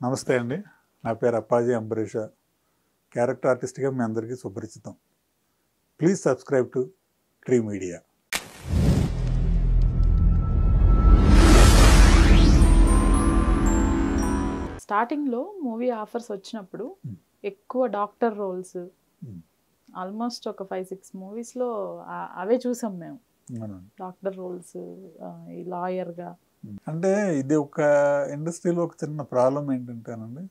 నమస్తే అండి. నా పేరు అప్పాజీ అంబరీష. క్యారెక్టర్ ఆర్టిస్ట్‌గా మీ అందరికీ సుపరిచితం. Please subscribe to Tree Media. స్టార్టింగ్‌లో మూవీ ఆఫర్స్ వచ్చినప్పుడు ఎక్కువ డాక్టర్ రోల్స్ ఆల్మోస్ట్ ఒక 5-6 మూవీస్‌లో అవే చూసాం మేము. అవునండి. డాక్టర్ రోల్స్, ఈ లాయర్‌గా. అంటే ఇది ఒక ఇండస్ట్రీలో ఒక చిన్న ప్రాబ్లం ఏంటంటేనండి,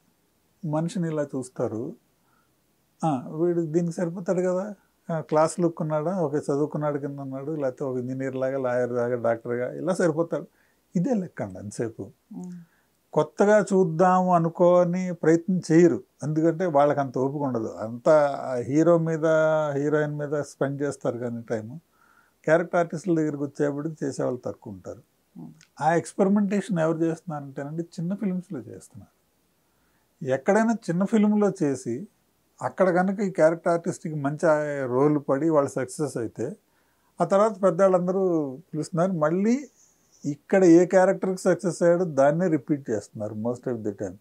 మనిషిని ఇలా చూస్తారు. వీడు దీనికి సరిపోతాడు కదా! క్లాస్ లుక్ ఉన్నాడా, ఓకే చదువుకున్నాడు కింద ఉన్నాడు, లేకపోతే ఒక ఇంజినీర్ లాగా, లాయర్ లాగా, డాక్టర్‌గా ఇలా సరిపోతాడు. ఇదే లెక్కండి అంతసేపు. కొత్తగా చూద్దాము అనుకోని ప్రయత్నం చేయరు. ఎందుకంటే వాళ్ళకి అంత ఓపిక ఉండదు. అంతా హీరో మీద, హీరోయిన్ మీద స్పెండ్ చేస్తారు కానీ టైము. క్యారెక్టర్ ఆర్టిస్టుల దగ్గరికి వచ్చేప్పటికి చేసేవాళ్ళు తక్కువ ఉంటారు. ఆ ఎక్స్పెరిమెంటేషన్ ఎవరు చేస్తున్నారంటేనండి, చిన్న ఫిల్మ్స్లో చేస్తున్నారు. ఎక్కడైనా చిన్న ఫిల్మ్లో చేసి అక్కడ కనుక ఈ క్యారెక్టర్ ఆర్టిస్ట్కి మంచి రోల్ పడి వాళ్ళు సక్సెస్ అయితే, ఆ తర్వాత పెద్దవాళ్ళందరూ పిలుస్తున్నారు. మళ్ళీ ఇక్కడ ఏ క్యారెక్టర్కి సక్సెస్ అయ్యాడో దాన్నే రిపీట్ చేస్తున్నారు most of the time.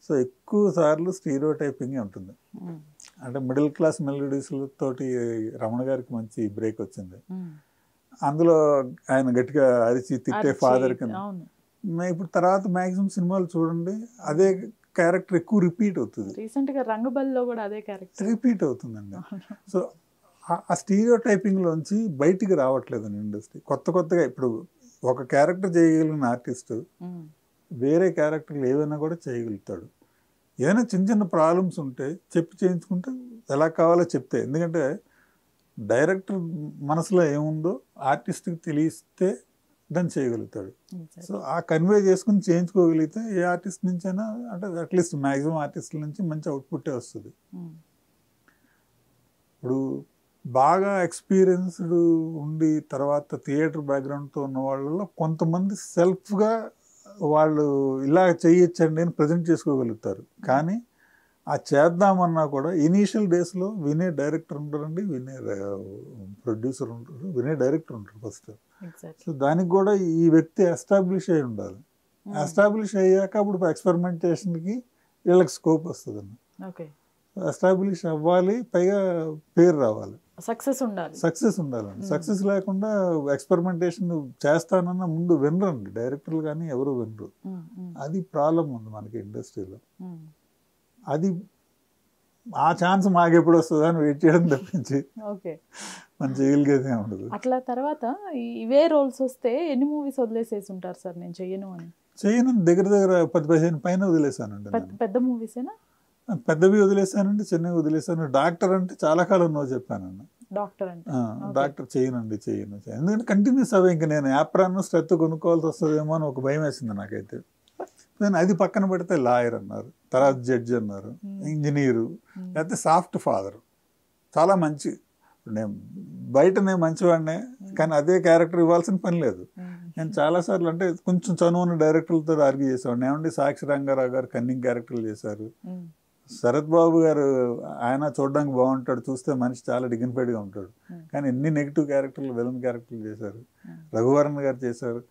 So ఎక్కువ సార్లు స్టీరియో టైపింగ్ ఉంటుంది. అంటే మిడిల్ క్లాస్ మెలోడీస్లతోటి రమణ గారికి మంచి బ్రేక్ వచ్చింది. అందులో ఆయన గట్టిగా అరిచి తిట్టే ఫాదర్ కింద. ఇప్పుడు తర్వాత మ్యాక్సిమం సినిమాలు చూడండి, అదే క్యారెక్టర్ ఎక్కువ రిపీట్ అవుతుంది. రీసెంట్గా రంగబల్లో కూడా అదే క్యారెక్టర్ రిపీట్ అవుతుందండి. సో ఆ స్టీరియో టైపింగ్లోంచి బయటికి రావట్లేదండి ఇండస్ట్రీ. కొత్తగా ఇప్పుడు ఒక క్యారెక్టర్ చేయగలిగిన ఆర్టిస్టు వేరే క్యారెక్టర్లు ఏవైనా కూడా చేయగలుగుతాడు. ఏదైనా చిన్న చిన్న ప్రాబ్లమ్స్ ఉంటే చెప్పి చేయించుకుంటే ఎలా కావాలో చెప్తే, ఎందుకంటే డైరెక్టర్ మనసులో ఏముందో ఆర్టిస్ట్కి తెలిస్తే దాన్ని చేయగలుగుతాడు. సో ఆ కన్వే చేసుకుని చేయించుకోగలిగితే ఏ ఆర్టిస్ట్ నుంచైనా, అంటే అట్లీస్ట్ మ్యాక్సిమం ఆర్టిస్టుల నుంచి మంచి అవుట్పుట్టే వస్తుంది. ఇప్పుడు బాగా ఎక్స్పీరియన్స్డ్ ఉండి తర్వాత థియేటర్ బ్యాక్గ్రౌండ్తో ఉన్న వాళ్ళలో కొంతమంది సెల్ఫ్గా వాళ్ళు ఇలా చేయొచ్చండి అని ప్రజెంట్ చేసుకోగలుగుతారు. కానీ ఆ చేద్దామన్నా కూడా ఇనీషియల్ డేస్లో వినే డైరెక్టర్ ఉంటారండి, వినే ప్రొడ్యూసర్ ఉంటారు, వినే డైరెక్టర్ ఉంటారు ఫస్ట్. సో దానికి కూడా ఈ వ్యక్తి ఎస్టాబ్లిష్ అయి ఉండాలి. ఎస్టాబ్లిష్ అయ్యాక అప్పుడు ఎక్స్పెరిమెంటేషన్కి వీళ్ళకి స్కోప్ వస్తుందండి. ఎస్టాబ్లిష్ అవ్వాలి, పైగా పేరు రావాలి, సక్సెస్ ఉండాలండి. సక్సెస్ లేకుండా ఎక్స్పెరిమెంటేషన్ చేస్తానన్న ముందు వినరండి డైరెక్టర్లు, కానీ ఎవరు వినరు. అది ప్రాబ్లం ఉంది మనకి ఇండస్ట్రీలో. అది ఆ ఛాన్స్ మాకు ఎప్పుడు వస్తుందా అని వెయిట్ చేయడం తప్పించి మనం చేయగలిగేదే ఉండదు. అట్లా తర్వాత ఇవే రోల్స్ వస్తే ఎన్ని మూవీస్ వదిలేసేసి ఉంటారు సార్? నేను చేయను దగ్గర 10-15 పైన వదిలేసానండి. పెద్ద మూవీసేనా? పెద్దవి వదిలేసానండి, చిన్నవి వదిలేసాను. డాక్టర్ అంటే చాలా కాలం నో చెప్పానండి. డాక్టర్ చేయను. ఎందుకంటే కంటిన్యూస్ అవే. ఇంకా నేను యాప్రాన్ స్ట్రెత్ కొనుక్కోవాల్సి వస్తుందేమో అని ఒక భయం వేసింది నాకైతే. నేను అది పక్కన పెడితే లాయర్ అన్నారు, తర్వాత జడ్జి అన్నారు, ఇంజనీరు, లేకపోతే సాఫ్ట్ ఫాదర్. చాలా మంచి, నేను మంచివాడినే, కానీ అదే క్యారెక్టర్ ఇవ్వాల్సిన పని లేదు. నేను చాలాసార్లు అంటే కొంచెం చనువున్న డైరెక్టర్లతో ఆర్గ్యూ చేసేవాడిని. ఏమంటే సాక్షి రంగారావు గారు కన్నింగ్ క్యారెక్టర్లు చేశారు, శరత్ బాబు గారు ఆయన చూడడానికి బాగుంటాడు, చూస్తే మనిషి చాలా డిగ్నిఫైడ్గా ఉంటాడు, కానీ ఎన్ని నెగిటివ్ క్యారెక్టర్లు, విలన్ క్యారెక్టర్లు చేశారు. రఘువరన్ గారు చేశారు.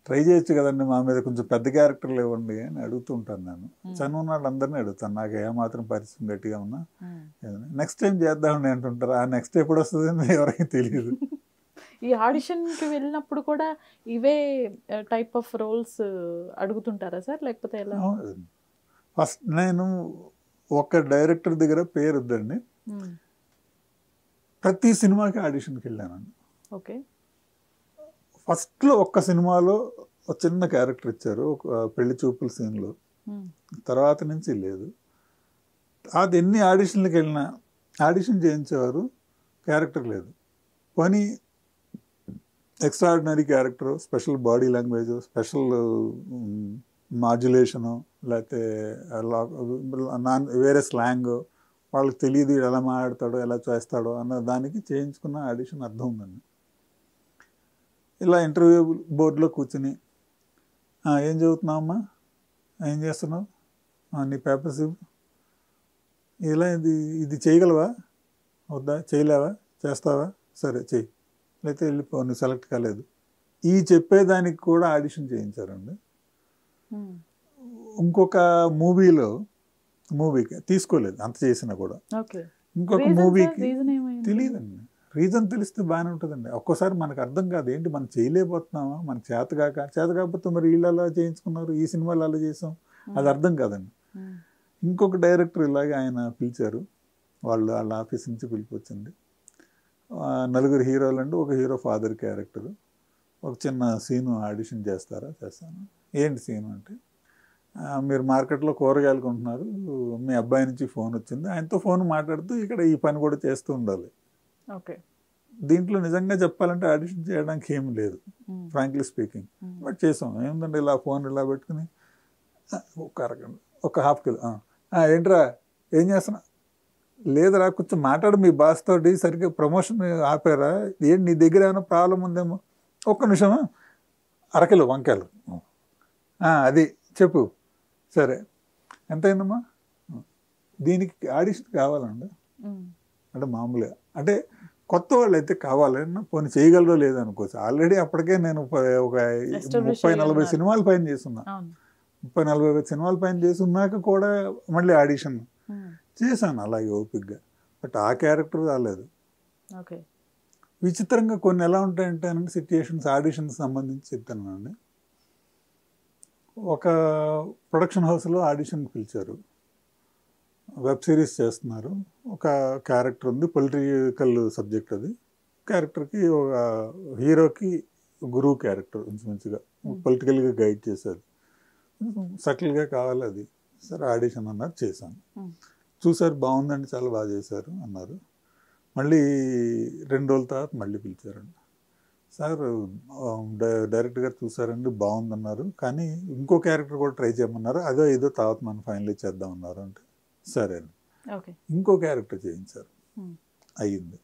ట్రై చేయొచ్చు కదండి, మా మీద కొంచెం పెద్ద క్యారెక్టర్లు ఇవ్వండి అని అడుగుతూ ఉంటాను. నేను చనువు వాళ్ళందరినీ అడుగుతాను, నాకు ఏమాత్రం పరిస్థితి గట్టిగా ఉన్నా నెక్స్ట్ టైం చేద్దామని అంటుంటారు. ఆ నెక్స్ట్ ఎప్పుడు వస్తుంది అని ఎవరికి తెలియదు. ఈ ఆడిషన్కి వెళ్ళినప్పుడు కూడా ఇవే టైప్ ఆఫ్ రోల్స్ అడుగుతుంటారా సార్, లేకపోతే ఎలా? ఫస్ట్ నేను ఒక డైరెక్టర్ దగ్గర పేరు వద్దండి, ప్రతి సినిమాకి ఆడిషన్కి వెళ్ళానండి. ఓకే. ఫస్ట్లో ఒక్క సినిమాలో ఒక చిన్న క్యారెక్టర్ ఇచ్చారు, ఒక పెళ్లి చూపుల సీన్లో. తర్వాత నుంచి లేదు. అది ఎన్ని ఆడిషన్లకు వెళ్ళినా ఆడిషన్ చేయించేవారు, క్యారెక్టర్ లేదు. పని extraordinary character, special body language, special modulation, లేకపోతే వేరే స్లాంగ్, వాళ్ళకి తెలియదు ఎలా మాట్లాడతాడో ఎలా చేస్తాడో అన్న దానికి చేయించుకున్న ఆడిషన్ అర్థం ఉందండి. ఇలా ఇంటర్వ్యూ బోర్డులో కూర్చుని, ఏం చదువుతున్నావమ్మా, ఏం చేస్తున్నావు, నీ పేపర్స్ ఇలా, ఇది చేయగలవా వద్దా, చేయలేవా, చేస్తావా, సరే చెయ్యి, లేకపోతే వెళ్ళిపో, నువ్వు సెలెక్ట్ కాలేదు, ఈ చెప్పేదానికి కూడా ఆడిషన్ చేయించారండి. ఇంకొక మూవీకి తీసుకోలేదు అంత చేసినా కూడా. ఓకే. ఇంకొక మూవీకి రీజన్ ఏమైంది? తెలియదండి. రీజన్ తెలిస్తే బాగానే ఉంటుందండి. ఒక్కోసారి మనకు అర్థం కాదు, ఏంటి మనం చేయలేకపోతున్నామా, మనకు చేత కాకపోతే మరి వీళ్ళు అలా చేయించుకున్నారు, ఈ సినిమాలు అలా చేసాం, అది అర్థం కాదండి. ఇంకొక డైరెక్టర్ ఇలాగే ఆయన పిలిచారు, వాళ్ళ ఆఫీస్ నుంచి పిలిపొచ్చింది. 4 హీరోలు అండి, ఒక హీరో ఫాదర్ క్యారెక్టర్, ఒక చిన్న సీను ఆడిషన్ చేస్తారా? చేస్తాను. ఏంటి సీను అంటే, మీరు మార్కెట్లో కూరగాయలు కొంటున్నారు, మీ అబ్బాయి నుంచి ఫోన్ వచ్చింది, ఆయనతో ఫోన్ మాట్లాడుతూ ఇక్కడ ఈ పని కూడా చేస్తూ ఉండాలి. ఓకే. దీంట్లో నిజంగా చెప్పాలంటే ఆడిషన్ చేయడానికి ఏమి లేదు, ఫ్రాంక్లీ స్పీకింగ్. బట్ చేసాం. ఏముందండి, ఇలా ఫోన్ ఇలా పెట్టుకుని ఒక అరగంట, ఒక హాఫ్ కిలో, ఏంట్రా ఏం చేస్తున్నా, లేదురా కొంచెం మాట్లాడు మీ బాస్ తోటి, సరిగ్గా ప్రమోషన్ ఆపారా, ఏంటి నీ దగ్గర ఏమైనా ప్రాబ్లం ఉందేమో, ఒక్క నిమిషమా, అరకిలో వంకాయలు, అది చెప్పు, సరే ఎంత అయిందమ్మా, దీనికి ఆడిషన్ కావాలండి అంటే మామూలుగా, అంటే కొత్త వాళ్ళు అయితే కావాలన్నా పోనీ చేయగలరో లేదనుకోవచ్చు. ఆల్రెడీ అప్పటికే నేను ఒక 30-40 సినిమాల పైన చేస్తున్నా, 30-40 సినిమాల పైన చేస్తున్నాక కూడా మళ్ళీ ఆడిషన్ చేశాను అలాగే ఓపిక్గా. బట్ ఆ క్యారెక్టర్ రాలేదు. విచిత్రంగా కొన్ని ఎలా ఉంటాయంటే సిచ్యుయేషన్స్, ఆడిషన్స్ సంబంధించి చెప్తానండి. ఒక ప్రొడక్షన్ హౌస్లో ఆడిషన్కి పిలిచారు, వెబ్ సిరీస్ చేస్తున్నారు, ఒక క్యారెక్టర్ ఉంది, పొలిటికల్ సబ్జెక్ట్. అది క్యారెక్టర్కి ఒక హీరోకి గురువు క్యారెక్టర్, మంచిగా పొలిటికల్గా గైడ్ చేశారు, సటిల్గా కావాలి అది. సరే ఆడిషన్ అన్నారు, చేశాను. చూసారు, బాగుందండి, చాలా బాగా చేశారు అన్నారు. మళ్ళీ 2 రోజుల తర్వాత మళ్ళీ పిలిచారండి. సార్ డైరెక్టర్ గారు చూసారండి, బాగుందన్నారు, కానీ ఇంకో క్యారెక్టర్ కూడా ట్రై చేయమన్నారు, అదో ఏదో తర్వాత మనం ఫైనలైజ్ చేద్దామన్నారు. అంటే సరే అండి, ఇంకో క్యారెక్టర్ చేయించారు, అయ్యింది.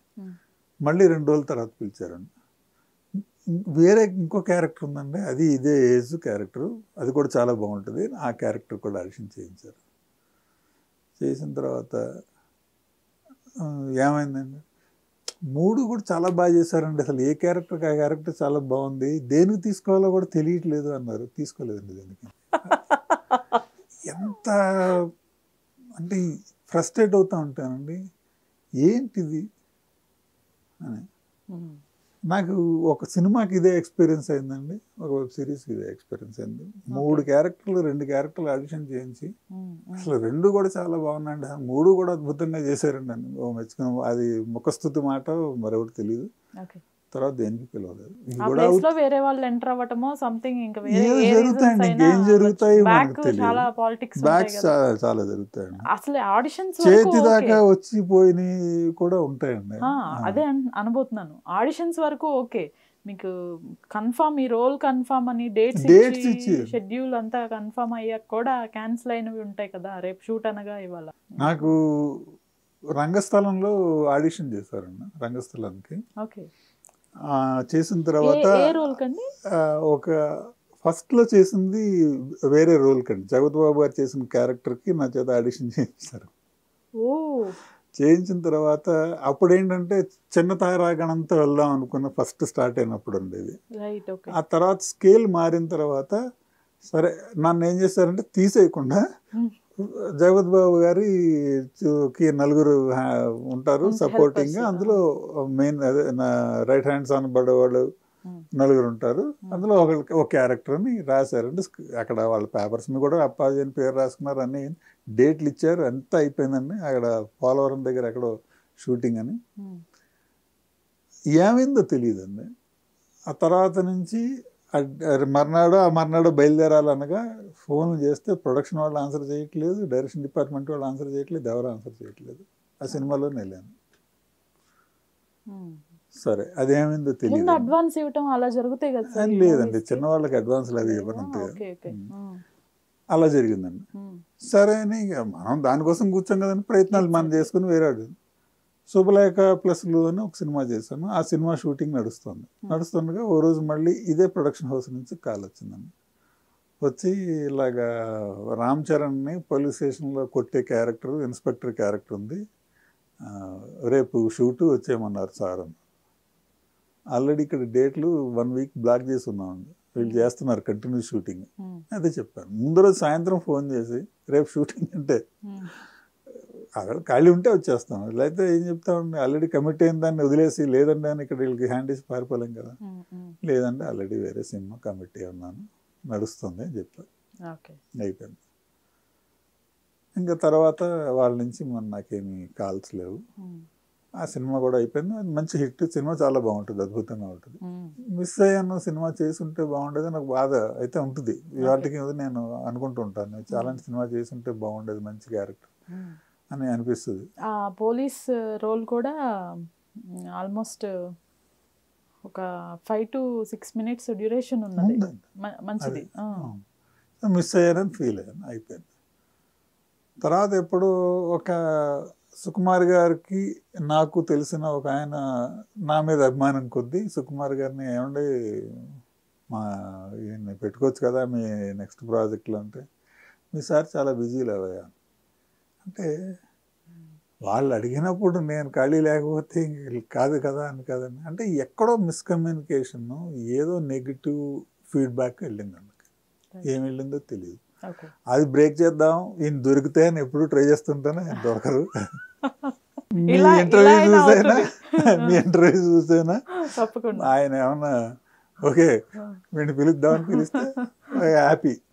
మళ్ళీ 2 రోజుల తర్వాత పిలిచారండి, వేరే ఇంకో క్యారెక్టర్ ఉందండి, అది ఇదే ఏజ్ క్యారెక్టర్, అది కూడా చాలా బాగుంటుంది, ఆ క్యారెక్టర్ కూడా ఆడిషన్ చేయించారు. చేసిన తర్వాత ఏమైందండి, 3 కూడా చాలా బాగా చేశారండి, అసలు ఏ క్యారెక్టర్కి ఆ క్యారెక్టర్ చాలా బాగుంది, దేనికి తీసుకోవాలో కూడా తెలియట్లేదు అన్నారు. తీసుకోలేదండి దేనికి. ఎంత అంటే ఫ్రస్ట్రేట్ అవుతూ ఉంటానండి, ఏంటిది అని. నాకు ఒక సినిమాకి ఇదే ఎక్స్పీరియన్స్ అయిందండి, ఒక వెబ్ సిరీస్కి ఇదే ఎక్స్పీరియన్స్ అయింది. 3 క్యారెక్టర్లు 2 క్యారెక్టర్లు ఆడిషన్ చేయించి అసలు 2 కూడా చాలా బాగున్నాయండి, 3 కూడా అద్భుతంగా చేశారండి. మెచ్చుకున్న అది ముఖస్తుతి మాట, మరొకటి తెలియదు. తర్వాత దేనికి పిలవలేదు. వేరే వాళ్ళు ఎంటర్ అవ్వటమో సంథింగ్, ఇంకా జరుగుతాయండి, ఇంకేం జరుగుతాయి మనకు తెలియదు. బ్యాక్స్ చాలా జరుగుతాయండి, అసలు ఆడిషన్స్ చేతి దాకా వచ్చిపోయినవి కూడా ఉంటాయండి. అదే అనబోతున్నాను, ఆడిషన్స్ వరకు ఓకే, మీకు కన్ఫర్మ్ ఈ రోల్ కన్ఫర్మ్ అని డేట్స్ ఇచ్చి షెడ్యూల్ అంతా కన్ఫర్మ్ అయ్యాక కూడా క్యాన్సిల్ అయినవి ఉంటాయి కదా, రేపు షూట్ అనగా ఇవాళ. నాకు రంగస్థలంలో ఆడిషన్ చేశారండి, రంగస్థలానికి. ఓకే. చేసిన తర్వాత ఒక ఫస్ట్లో చేసింది వేరే రోల్ కండి, జగత్ బాబు గారు చేసిన క్యారెక్టర్కి నా చేత ఆడిషన్ చేయించారు. చేయించిన తర్వాత అప్పుడు ఏంటంటే చిన్న తారాగణంతో వెళ్దాం అనుకున్న ఫస్ట్ స్టార్ట్ అయినప్పుడు ఉండేది. ఆ తర్వాత స్కేల్ మారిన తర్వాత సరే నన్ను ఏం చేశారంటే తీసేయకుండా జగత్ బాబు గారికి 4 ఉంటారు సపోర్టింగ్, అందులో మెయిన్ అదే నా రైట్ హ్యాండ్స్ అనబడేవాళ్ళు 4 ఉంటారు, అందులో ఒక క్యారెక్టర్ని రాశారండి. అక్కడ వాళ్ళ పేపర్స్ మీద కూడా అప్పాజీ అని పేరు రాసుకున్నారు, అన్ని డేట్లు ఇచ్చారు, అంతా అయిపోయిందండి. అక్కడ పోలవరం దగ్గర ఎక్కడో షూటింగ్ అని. ఏమైందో తెలియదండి. ఆ తర్వాత నుంచి మర్నాడు బయలుదేరాలనగా ఫోన్ చేస్తే ప్రొడక్షన్ వాళ్ళు ఆన్సర్ చేయట్లేదు, డైరెక్షన్ డిపార్ట్మెంట్ వాళ్ళు ఆన్సర్ చేయట్లేదు, ఎవరు ఆన్సర్ చేయట్లేదు. ఆ సినిమాలో వెళ్ళాను. సరే అదేమైందో తెలియదు. అడ్వాన్స్ ఇవ్వటం అలా జరుగుతాయి కదా? లేదండి, చిన్నవాళ్ళకి అడ్వాన్స్లు అవి ఇవ్వనంతే. అలా జరిగిందండి. సరే అని మనం దానికోసం కూర్చోం కదండి, ప్రయత్నాలు మనం చేసుకుని వేరే శుభలేఖ ప్లస్లు అని ఒక సినిమా చేశాను. ఆ సినిమా షూటింగ్ నడుస్తుండగా ఓ రోజు మళ్ళీ ఇదే ప్రొడక్షన్ హౌస్ నుంచి కాల్ వచ్చిందండి. వచ్చి ఇలాగా రామ్ చరణ్ని పోలీస్ స్టేషన్లో కొట్టే క్యారెక్టర్, ఇన్స్పెక్టర్ క్యారెక్టర్ ఉంది, రేపు షూటు వచ్చేయమన్నారు సార్ అని. ఆల్రెడీ ఇక్కడ డేట్లు 1 వీక్ బ్లాక్ చేసి ఉన్నామండి. వీళ్ళు చేస్తున్నారు కంటిన్యూ షూటింగ్. అదే చెప్పాను. ముందు రోజు సాయంత్రం ఫోన్ చేసి రేపు షూటింగ్ అంటే అక్కడ ఖాళీ ఉంటే వచ్చేస్తాం, లేకపోతే ఏం చెప్తామండి, ఆల్రెడీ కమిట్ అయిన దాన్ని వదిలేసి లేదండి అని ఇక్కడ వీళ్ళకి హ్యాండ్ ఇచ్చి పారిపోలేం కదా. లేదంటే ఆల్రెడీ వేరే సినిమా కమిట్ అయి ఉన్నాను, నడుస్తుంది అని చెప్పాను. అయిపోయింది. ఇంకా తర్వాత వాళ్ళ నుంచి నాకేమీ కాల్స్ లేవు. ఆ సినిమా కూడా అయిపోయింది. అది మంచి హిట్ సినిమా, చాలా బాగుంటుంది, అద్భుతంగా ఉంటుంది. మిస్ అయ్యాను, సినిమా చేసుంటే బాగుండేది నాకు బాధ అయితే ఉంటుంది. వాటికి నేను అనుకుంటూ ఉంటాను, చాలా సినిమా చేసుంటే బాగుండేది, మంచి క్యారెక్టర్ అని అనిపిస్తుంది. ఆ పోలీస్ రోల్ కూడా ఆల్మోస్ట్ ఒక 5 to 6 minutes డ్యూరేషన్ ఉన్నది, మంచిది. మిస్ అయ్యారని ఫీల్ అయ్యాను, అయిపోయింది. తర్వాత ఎప్పుడు ఒక సుకుమార్ గారికి నాకు తెలిసిన ఒక ఆయన నా మీద అభిమానం కొద్దీ సుకుమార్ గారిని ఏమండి మా ఈయన్ని పెట్టుకోవచ్చు కదా మీ నెక్స్ట్ ప్రాజెక్ట్లో అంటే, మీ సార్ చాలా బిజీ లేవయ్యా అంటే, వాళ్ళు అడిగినప్పుడు నేను ఖాళీ లేకపోతే కాదు కదా అని కదండి అంటే, ఎక్కడో మిస్కమ్యూనికేషన్, ఏదో నెగిటివ్ ఫీడ్బ్యాక్ వెళ్ళింది అందుకు, ఏం వెళ్ళిందో తెలియదు. అది బ్రేక్ చేద్దాం, ఈయన దొరికితే అని ఎప్పుడు ట్రై చేస్తుంటాను, దొరకరు. మీ ఇంటర్వ్యూ చూసేనా ఆయన ఏమన్నా ఓకే వీడిని పిలుద్దామని పిలిస్తే హ్యాపీ,